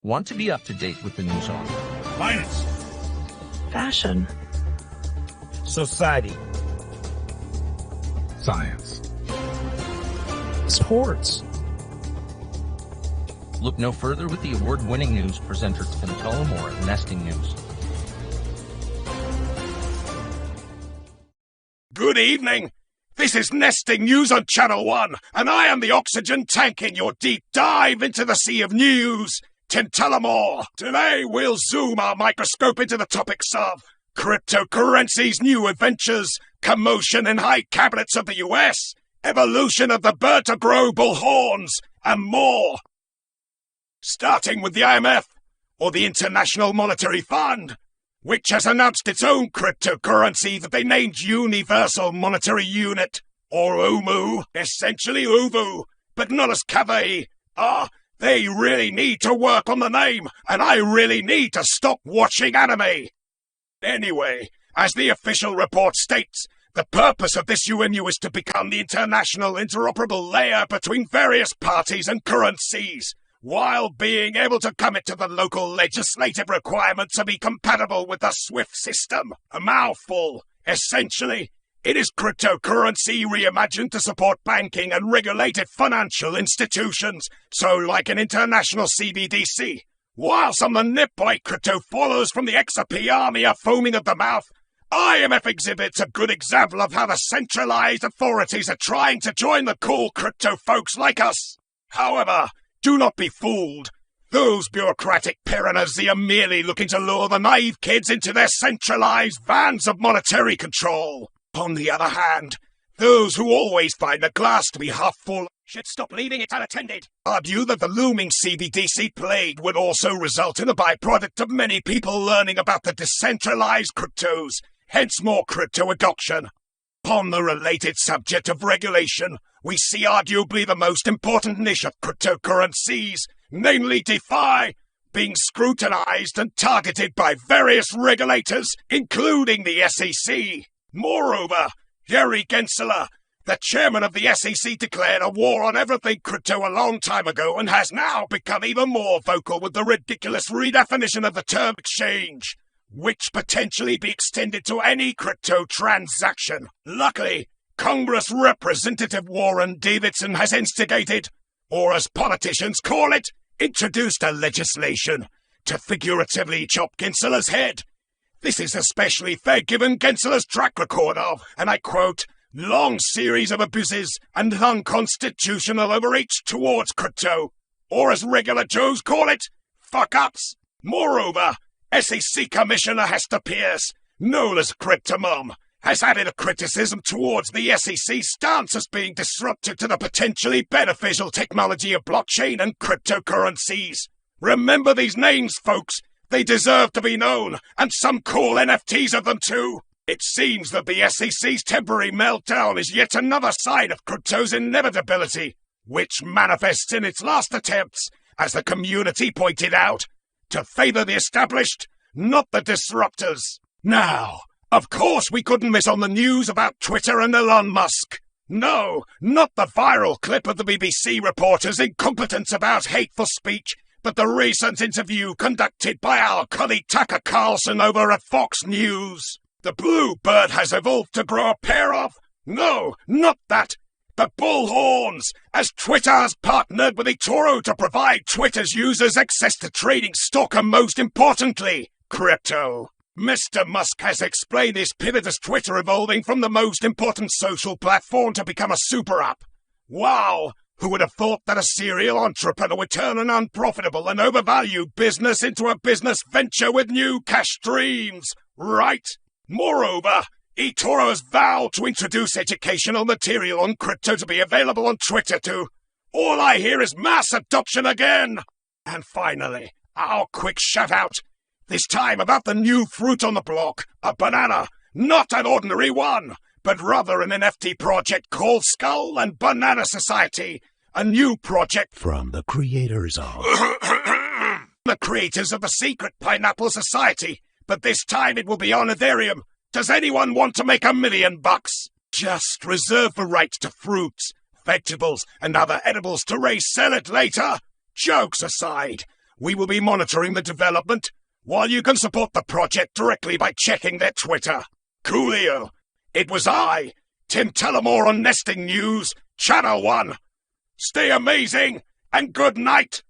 Want to be up to date with the news on finance, fashion, society, science, sports. Look no further with the award-winning news presenters from Tullamore and NestingNews. Good evening. This is NestingNews on Channel 1, and I am the oxygen tank in your deep dive into the sea of news. Tim Tullamore. Today we'll zoom our microscope into the topics of cryptocurrency's new adventures, commotion in high cabinets of the US, evolution of the bird to grow bull horns, and more. Starting with the IMF, or the International Monetary Fund, which has announced its own cryptocurrency that they named Universal Monetary Unit, or UMU, essentially UVU, but not as cave. They really need to work on the name, and I really need to stop watching anime. Anyway, as the official report states, the purpose of this UMU is to become the international interoperable layer between various parties and currencies, while being able to commit to the local legislative requirement to be compatible with the SWIFT system. A mouthful. Essentially, it is cryptocurrency reimagined to support banking and regulated financial institutions, so like an international CBDC. While some of the nip-bite crypto follows from the XRP army are foaming at the mouth, IMF exhibits a good example of how the centralized authorities are trying to join the cool crypto folks like us. However, do not be fooled. Those bureaucratic piranhas are merely looking to lure the naive kids into their centralized vans of monetary control. On the other hand, those who always find the glass to be half full should stop leaving it unattended. Argue that the looming CBDC plague would also result in a byproduct of many people learning about the decentralized cryptos, hence more crypto adoption. On the related subject of regulation, we see arguably the most important niche of cryptocurrencies, namely DeFi, being scrutinized and targeted by various regulators, including the SEC. Moreover, Gary Gensler, the chairman of the SEC, declared a war on everything crypto a long time ago and has now become even more vocal with the ridiculous redefinition of the term exchange, which potentially be extended to any crypto transaction. Luckily, Congress Representative Warren Davidson has instigated, or as politicians call it, introduced a legislation to figuratively chop Gensler's head. This is especially fair given Gensler's track record of, and I quote, long series of abuses and unconstitutional overreach towards crypto, or as regular Joes call it, fuck-ups. Moreover, SEC Commissioner Hester Pierce, known as Cryptomom, has added a criticism towards the SEC stance as being disruptive to the potentially beneficial technology of blockchain and cryptocurrencies. Remember these names, folks. They deserve to be known, and some cool NFTs of them too. It seems that the SEC's temporary meltdown is yet another sign of crypto's inevitability, which manifests in its last attempts, as the community pointed out, to favor the established, not the disruptors. Now, of course we couldn't miss on the news about Twitter and Elon Musk. No, not the viral clip of the BBC reporter's incompetence about hateful speech, but the recent interview conducted by our colleague Tucker Carlson over at Fox News. The blue bird has evolved to grow a pair of, no, not that, the bull horns, as Twitter has partnered with eToro to provide Twitter's users access to trading stock and most importantly, crypto. Mr. Musk has explained his pivot as Twitter evolving from the most important social platform to become a super app. Wow! Who would have thought that a serial entrepreneur would turn an unprofitable and overvalued business into a business venture with new cash streams, right? Moreover, eToro has vowed to introduce educational material on crypto to be available on Twitter too. All I hear is mass adoption again. And finally, our quick shout-out, this time about the new fruit on the block, a banana, not an ordinary one, but rather an NFT project called Skull and Banana Society, a new project from the creators of the secret Pineapple Society, but this time it will be on Ethereum. Does anyone want to make $1 million? Just reserve the rights to fruits, vegetables, and other edibles to resell it later. Jokes aside, we will be monitoring the development, while you can support the project directly by checking their Twitter. Coolio. It was I, Tim Tullamore on Nesting News, Channel 1. Stay amazing, and good night.